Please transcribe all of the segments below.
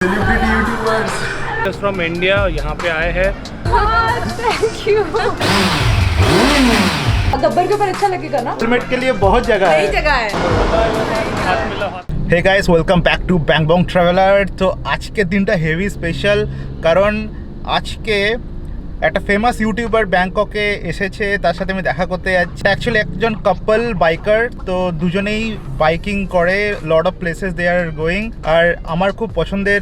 Celebrity YouTubers from India यहाँ पे आए हैं। Thank you. गब्बर के ऊपर अच्छा लगेगा ना? हेलमेट के लिए बहुत जगह है। जगह है। Hey guys, welcome back to Bangbong traveller. तो आज के दिनটা হেভি স্পেশাল, কারণ আজকে একটা ফেমাস ইউটিউবার ব্যাংককে এসেছে, তার সাথে আমি দেখা করতে যাচ্ছি। অ্যাকচুয়ালি একজন কাপল বাইকার, তো দুজনেই বাইকিং করে, lot of places they are going. আর আমার খুব পছন্দের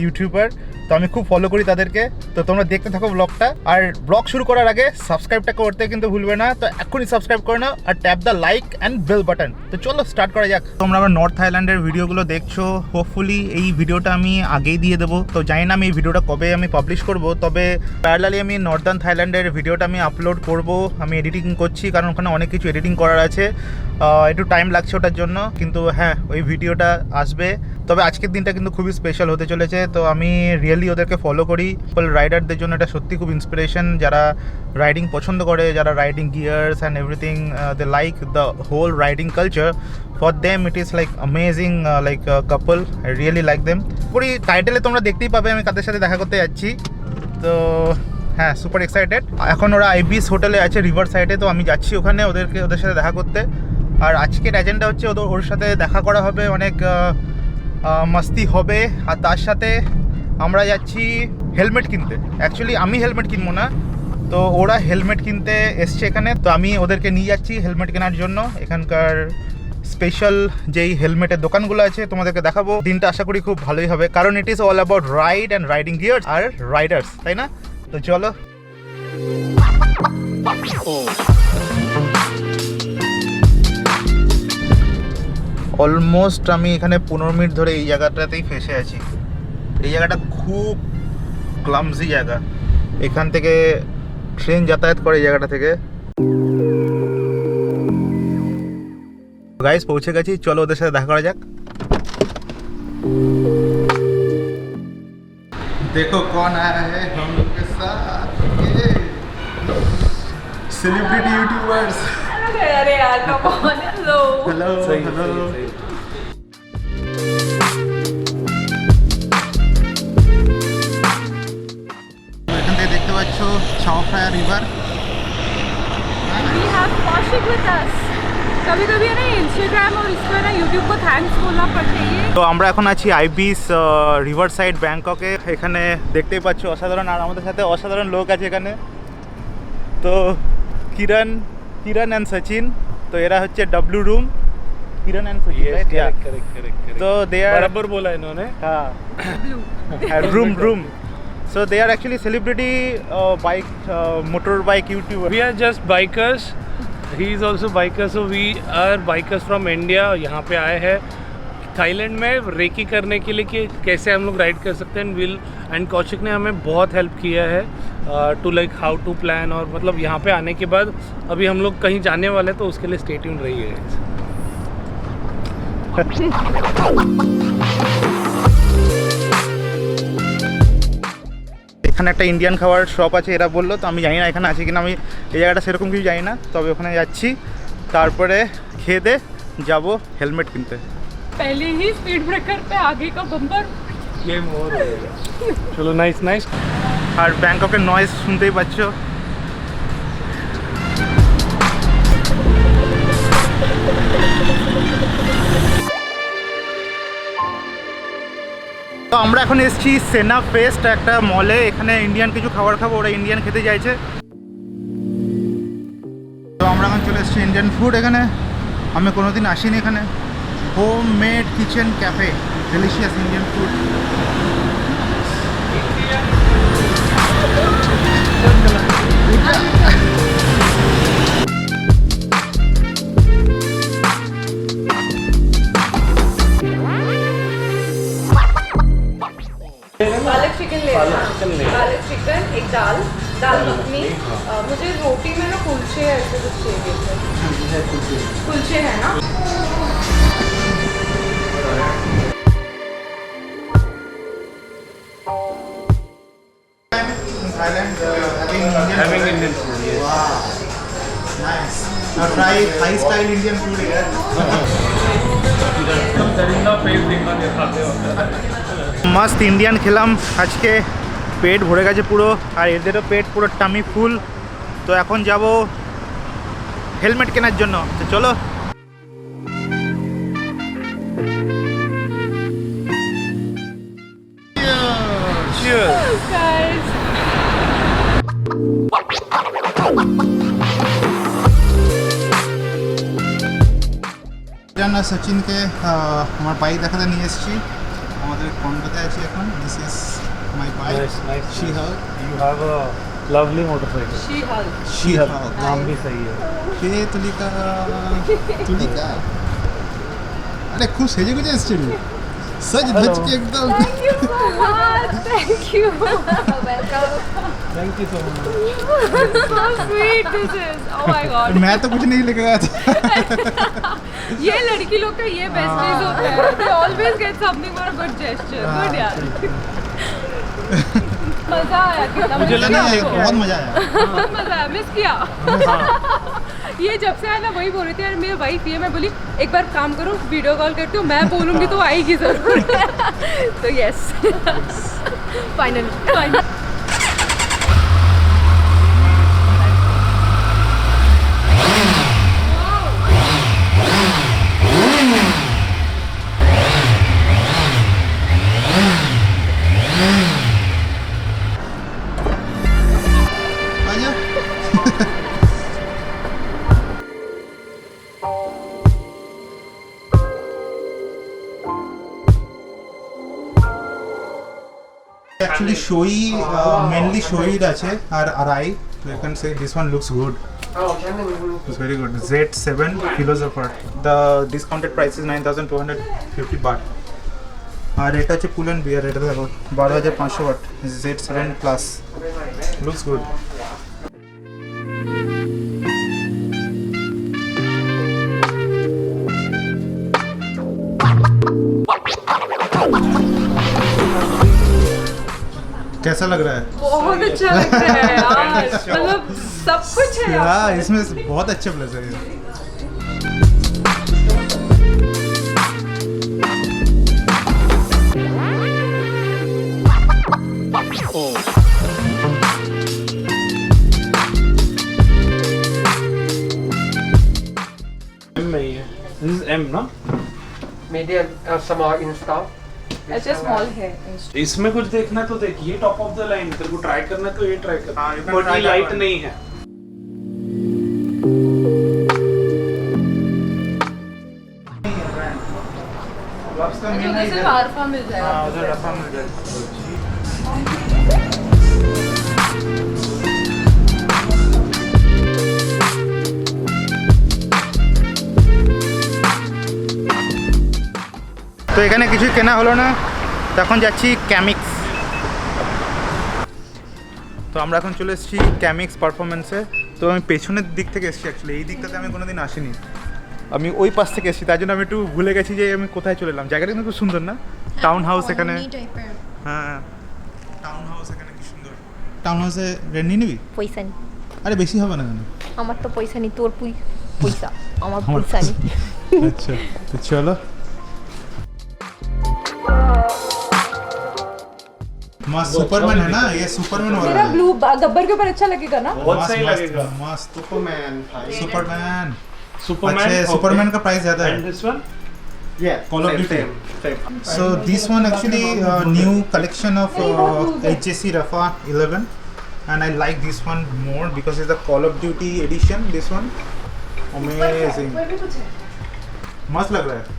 ইউটিউবার, তো আমি খুব ফলো করি তাদেরকে। তো তোমরা দেখতে থাকো ব্লগটা। আর ব্লগ শুরু করার আগে সাবস্ক্রাইবটা করতে কিন্তু ভুলবে না। তো এখনই সাবস্ক্রাইব করে নাও আর tap the like and bell button. তো চলো স্টার্ট করা যাক। তোমরা আমার নর্থ থাইল্যান্ডের ভিডিওগুলো দেখছো, হোপফুলি এই ভিডিওটা আমি আগেই দিয়ে দেবো। তো জানি না আমি এই ভিডিওটা কবে আমি পাবলিশ করব, তবে প্যারালালি আমি নর্দার্ন থাইল্যান্ডের ভিডিওটা আমি আপলোড করব। আমি এডিটিং করছি, কারণ ওখানে অনেক কিছু এডিটিং করার আছে, একটু টাইম লাগছে ওটার জন্য। কিন্তু হ্যাঁ, ওই ভিডিওটা আসবে। তবে আজকের দিনটা কিন্তু খুবই স্পেশাল হতে চলেছে। তো আমি রিয়েলি ওদেরকে ফলো করি। রাইডারদের জন্য এটা সত্যি খুব ইন্সপিরেশন, যারা রাইডিং পছন্দ করে, যারা riding gears and everything, they like the whole riding culture. For them it is like amazing, like couple. I really like them. Puri টাইটেলে তোমরা দেখতেই পাবে আমি কাদের সাথে দেখা করতে যাচ্ছি। তো হ্যাঁ, সুপার এক্সাইটেড। এখন ওরা আইবিস হোটেলে আছে রিভার সাইডে, তো আমি যাচ্ছি ওখানে ওদের সাথে দেখা করতে। আর আজকের এজেন্ডা হচ্ছে ওর সাথে দেখা করা হবে, অনেক মাস্তি হবে। আর তার সাথে আমরা যাচ্ছি হেলমেট কিনতে। অ্যাকচুয়ালি আমি হেলমেট কিনবো না, তো ওরা হেলমেট কিনতে এসছে এখানে। তো আমি ওদেরকে নিয়ে যাচ্ছি হেলমেট কেনার জন্য। এখানকার স্পেশাল যেই হেলমেটের দোকানগুলো আছে তোমাদেরকে দেখাবো। দিনটা আশা করি খুব ভালোই হবে, কারণ it is all about ride and riding gears আর রাইডার্স, তাই না? তো চলো। অলমোস্ট আমি এখানে 15 মিনিট ধরে এই জায়গাটাতেই ফেসে আছি। এই জায়গাটা খুব ক্লামজি জায়গা। এখান থেকে ট্রেন যাতায়াত করে এই জায়গাটা থেকে। গাইস, পৌঁছে গেছি, চলো ওদের সাথে দেখা করা যাক। দেখো कौन आया है हम लोग के साथ, ये सेलिब्रिटी यूट्यूबर्स। अरे यार, come on. Hello hello hello. এখান থেকে দেখতে পাচ্ছ ছাওফ্রায়া river. We have Kaushik with us. कभी कभी है ना इंस्टाग्राम और इस पर ना यूट्यूब को थैंक्स बोलना पड़ता है। তো আমরা এখন আছি আইবিস রিভার সাইড ব্যাংককে। এখানে দেখতেই পাচ্ছ অসাধারণ, আর আমাদের সাথে অসাধারণ লোক আছে এখানে। তো কিরণ অ্যান্ড সচিন, তো এরা হচ্ছে W room. Kiran and Sachin, correct. তো দে আর बराबर बोला इन्होंने। हाँ, room. So they are actually celebrity bike motorbike YouTuber. We are just bikers. He is also biker, so we are bikers from India. यहाँ पे आए हैं थाईलैंड में रेकी करने के लिए कि कैसे हम लोग राइड कर सकते हैं। विल एंड कौशिक ने हमें बहुत हेल्प किया है to like how to plan. और मतलब यहाँ पे आने के बाद अभी हम लोग कहीं जाने वाले हैं, तो उसके लिए स्टे ट्यून रहिए। এখানে একটা ইন্ডিয়ান খাবার শপ আছে এরা বললো, তো আমি জানি না এখানে আছে কিনা। আমি এই জায়গাটা সেরকম কিছু জানি না, তবে ওখানে যাচ্ছি। তারপরে খেয়ে দে যাবো হেলমেট কিনতে। पहले ही स्पीड ब्रेकर पे आगे का बम्पर। ये मोर हो गया। चलो, नाइस। আর ব্যাংককের নয়েজ শুনতেই পাচ্ছ। তো আমরা এখন এসেছি সেনা ফেস্ট একটা মলে। এখানে ইন্ডিয়ান কিছু খাবার খাবো, ওরা ইন্ডিয়ান খেতে চাইছে। তো আমরা এখন চলে এসেছি ইন্ডিয়ান ফুড। এখানে আমি কোনোদিন আসিনি। এখানে home made kitchen cafe, delicious Indian food. पालक चिकन ले पालक चिकन, एक दाल मखनी। मुझे रोटी में ना कुलचे ऐसे कुछ चाहिए थे। कुलचे है ना? Having Indian food, yes. Wow, nice. Now try Thai style Indian food here. दरिंदा फेस देखा खाते हो। मस्त इंडियन খেলাম আজকে, পেট ভরে গেছে পুরো, আর এদেরও পেট পুরো টামি ফুল। তো এখন যাব হেলমেট কেনার জন্য, তো চলো। জানা সচিনকে আমার বাইক দেখাতে নিয়ে এসেছি, আমাদের কন্ডোতে আছি এখন। দিস ইজ মাই বাইক शी हग। You have a lovely motorcycle. शी हग नाम भी सही है. के तुलिका तुलिका। अरे खुश है कुछ एसटी सच धज के एकदम। Thank you so much. Thank you. Welcome. Thank you so much. How sweet this is. Oh my god. मैं तो कुछ नहीं लेके गया था। ये लड़की लोग का ये बेस्ट चीज होता है. They always get something for a good gesture. Good यार. मजा आया कितना. मुझे लगा बहुत मजा आया। बहुत मजा आया. मिस किया. ये जब से आया ना वही बोल रही थी यार मेरी वाइफ ये, मैं बोली एक बार काम करो वीडियो कॉल करती हूँ, मैं बोलूँगी तो आएगी ज़रूर। तो yes finally Actually showy, mainly showy আছে আর আড়াই। So you can say this one looks good. It's very good. Z7 kilos apart. The discounted price is 9,250 baht. আর এটা হচ্ছে পুল এন্ড বিয়ার, এটা দেখো 12,500 watt Z7 plus. Looks good. कैसा लग रहा है? बहुत अच्छा लग रहा है यार, मतलब सब कुछ है यहाँ हाँ, पर। इसमें बहुत अच्छे प्लस है। This is M ना? Medium small in stock. अच्छा स्मॉल है। इसमें कुछ देखना तो देख, ये टॉप ऑफ द लाइन, तेरे को ट्राई करना है तो ये ट्राई कर। हाँ, you can बट try ये that लाइट one. नहीं है। ग्लव्स का अच्छा मिल उधर से आरफा मिल जाएगा। हाँ, उधर रफा मिल जाएगा। তো এখানে কিছু কেনা হলো না, তখন যাচ্ছি ক্যামিক্স। তো আমরা এখন চলে এসেছি ক্যামিক্স পারফরমেন্সে। তো আমি পেছনের দিক থেকে এসেছি, অ্যাকচুয়ালি এই দিকটাতে আমি কোনোদিন আসিনি, আমি ওই পাশ থেকে এসেছি, তার জন্য আমি একটু ভুলে গেছি যে আমি কোথায় চলে এলাম। জায়গাটা কিন্তু খুব সুন্দর না? টাউন হাউস এখানে। হ্যাঁ, টাউন হাউস এখানে কি সুন্দর। টাউন হাউসে রেন্ট নিয়ে নিবি? পয়সা নেই আরে বেশি হবে না কেন? আমার তো পয়সা নেই, তোর পয়সা আমার পয়সা নেই। अच्छा तो चलो। मस्त सुपरमैन है ना ये, सुपरमैन वाला मेरा है। ब्लू गब्बर के ऊपर अच्छा लगेगा ना? बहुत मस्त, सही मस्त, लगेगा। मस्त Superman. सुपरमैन। सुपरमैन। अच्छा सुपरमैन का प्राइस ज्यादा एंड है। This one? Yeah. Call of Duty. Same. So this one actually new collection of HJC RPHA 11, and I like this one more because it's the Call of Duty edition. This one amazing, मस्त लग रहा है।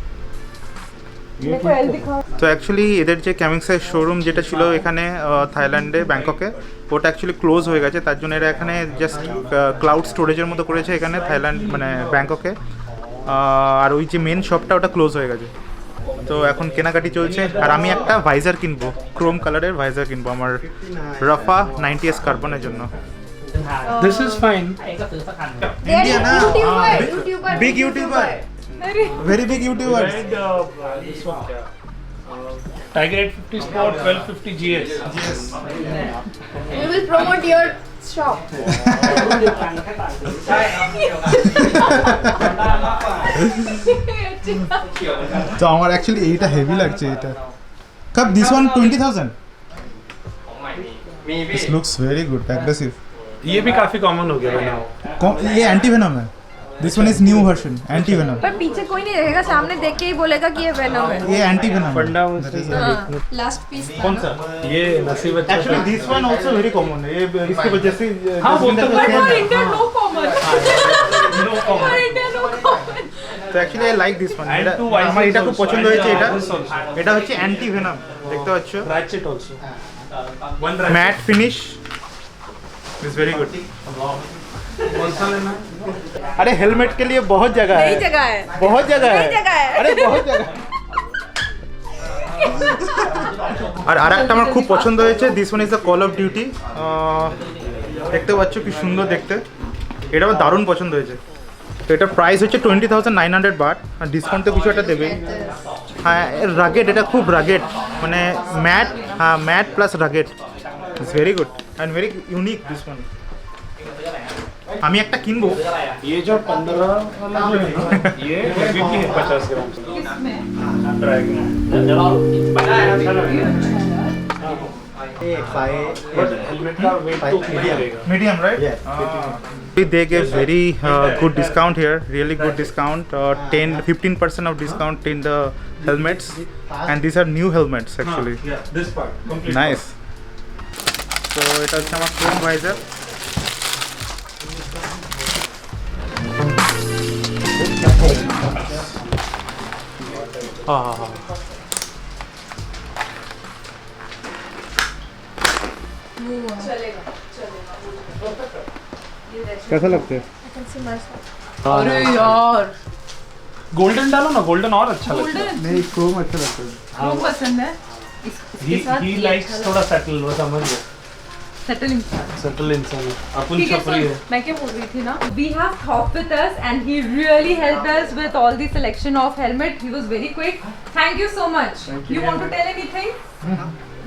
मेरे को L दिखाओ। তো actually এদের যে ক্যামিক্সের শোরুম যেটা ছিল এখানে থাইল্যান্ডে ব্যাংককে, ওটা অ্যাকচুয়ালি ক্লোজ হয়ে গেছে, তার জন্য এরা এখানে জাস্ট ক্লাউড স্টোরেজের মতো করেছে এখানে থাইল্যান্ড মানে ব্যাংককে। আর ওই যে মেন শপটা ওটা ক্লোজ হয়ে গেছে। তো এখন কেনাকাটি চলছে, আর আমি একটা ভাইজার কিনবো, ক্রোম কালারের ভাইজার কিনবো আমার রাফা 90s কার্বনের জন্য। This is fine. इंडिया ना, यूट्यूबर बिग यूट्यूबर, अरे very big YouTuber. And this one क्या? Tiger 850 Sport 1250 GS. Yes. we will promote your shop। তো আমার অ্যাকচুয়ালি এইটা হেভি লাগছে, এটা Cup, this one 20,000. Maybe. This looks very good, aggressive. ये भी काफी कॉमन हो गया मैंने ये एंटी वेनम है. This one is new version, anti venom. पर पीछे कोई नहीं देखेगा, सामने देख के ही बोलेगा कि ये वेनम है. ये एंटी वेनम. फंडा लास्ट पीस कौन सा ये नसीब अच्छा Actually, this one also very common. ये इसके वजह से. हाँ वो तो But for India, no common. For India, no common. তো actually I like this one. এটা And two white আমার এটা খুব also. পছন্দ হয়েছে. এটা This also. এটা হচ্ছে অ্যান্টি ভেনম. দেখতে পাচ্ছ, ratchet also one mat finish is very good. कौन सा लेना अरे हेलमेट के लिए बहुत जगह है. नई जगह है. बहुत जगह नई है. जगह है. अरे बहुत जगह. আর আরেকটা আমার খুব পছন্দ হয়েছে. This one is the call of duty. দেখতে পাচ্ছ কি সুন্দর দেখতে. এটা আমার দারুণ পছন্দ হয়েছে. তো এটা প্রাইস হচ্ছে 20,900 বাট. আর ডিসকাউন্ট তো কিছু একটা দেবেই. হ্যাঁ রাগেট, এটা খুব রাগেট, মানে ম্যাট. হ্যাঁ ম্যাট প্লাস রাগেট. It's very good and very unique this one. আমি একটা কিনবো. ये जो 15 वाला जो है ना ये हैवी भी है 50 ग्राम किसमें? ड्रैगन हेलमेट का वेट तो रहेगा Medium, right? They gave very good discount here, really good discount. 15% of discount in the helmets, and these are new helmets actually. yeah this part complete Nice. So এটা হচ্ছে আমার chrome visor. कैसा लगता है? अरे यार, गोल्डन डालो ना गोल्डन और अच्छा लगता है golden नहीं chrome अच्छा लगता है. वो पसंद है. इसके साथ ही ये लाइक्स अच्छा थोड़ा सेटल वो समझ गए सेटल इंसान. सेटल इंसान है अपन ठीक है, छपरी है so मैं क्या बोल रही थी ना, we have Thop with us and he really helped us with all the selection of helmet. He was very quick. Thank you so much. You want to tell anything?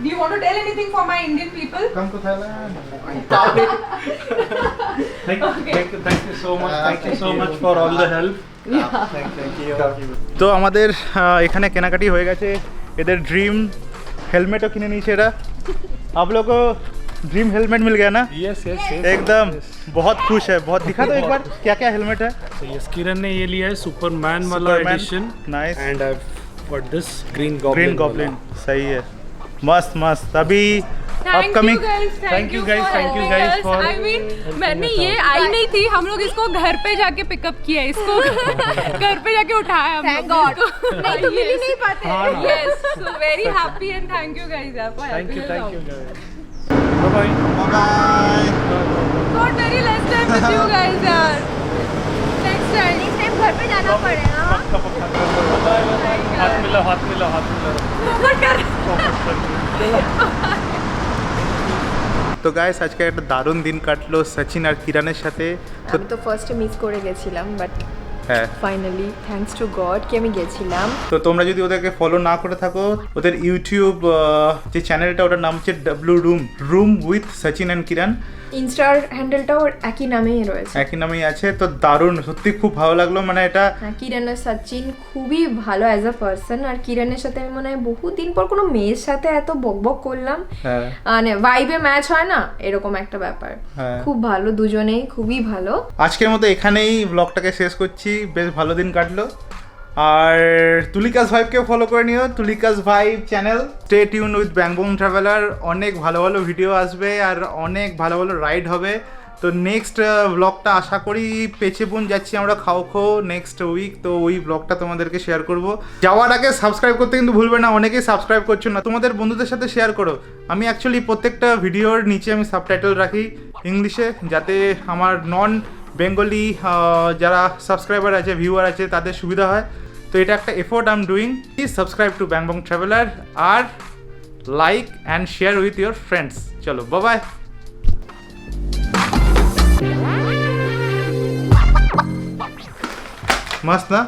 Do you want to tell anything for my Indian people? Come to Thailand. thank you so much for all the help তো আমাদের এখানে কেনাকাটি হয়ে গেছে. এদের dream হেলমেটও কিনে নিয়েছে এরা. आप लोग को ड्रीम हेलमेट मिल गया ना? yes एकदम बहुत खुश है. बहुत दिखा दो एक बार क्या क्या हेलमेट है. so yes किरण ने ये लिया है सुपरमैन वाला Superman, edition nice. And I got this green Green Goblin. सही है, मस्त मस्त. अभी upcoming. Thank you guys for I mean, मैंने ये आई नहीं थी, हम लोग इसको घर पे जाके पिकअप किया, इसको घर पे जाके उठाया हम Thank लोग God. नहीं तो मिल ही नहीं पाते. Yes, so very happy and thank you guys for thank you helping us guys out. bye bye Got very less time with you guys यार. Next time. नेक्स्ट टाइम घर पे जाना पड़ेगा. हाथ मिला তো গাইস আজকে একটা দারুণ দিন কাটলো সচিন আর কিরণের সাথে. তো আমি তো ফার্স্টে মিস করে গেছিলাম, বাট হ্যাঁ, ফাইনালি থ্যাঙ্কস টু গড কি আমি গেছিলাম. তো তোমরা যদি ওদেরকে ফলো না করে থাকো, ওদের ইউটিউব যে চ্যানেলটা ওটার নাম হচ্ছে W room with Sachin and Kiran. ইনস্টার হ্যান্ডেলটাও একই নামেই রয়েছে. একই নামেই আছে. তো দারুণ, সত্যি খুব ভালো লাগলো. মানে এটা কিরণ আর সচিন খুবই ভালো অ্যাজ আ পার্সন. আর কিরণের সাথে আমি মনে হয় বহুদিন পর কোনো মেয়ের সাথে এত বকবক করলাম. হ্যাঁ মানে ভাইবে ম্যাচ হয় না, এরকম একটা ব্যাপার. হ্যাঁ। খুব ভালো, দুজনেই খুবই ভালো. আজকের মতো এখানেই ব্লগটাকে শেষ করছি. বেশ ভালো দিন কাটলো. আর তুলিকাস ভাইবকে ফলো করে নিও, Tulika's vibe channel. Stay tune with Bangbong traveller. অনেক ভালো ভালো ভিডিও আসবে আর অনেক ভালো ভালো রাইড হবে. তো নেক্সট ব্লগটা আশা করি পেছেবুন যাচ্ছি আমরা খাও নেক্সট উইক. তো ওই ব্লগটা তোমাদেরকে শেয়ার করব. যাওয়ার আগে সাবস্ক্রাইব করতে কিন্তু ভুলবে না. অনেকেই সাবস্ক্রাইব করছো না. তোমাদের বন্ধুদের সাথে শেয়ার করো. আমি অ্যাকচুয়ালি প্রত্যেকটা ভিডিওর নিচে আমি সাবটাইটেল রাখি ইংলিশে, যাতে আমার নন বেঙ্গলি যারা সাবস্ক্রাইবার আছে, ভিউয়ার আছে, তাদের সুবিধা হয়. তো এটা একটা effort I am doing. Please subscribe to Bangbong traveller আর like and share with your friends. চলো বাই. मस्त ना.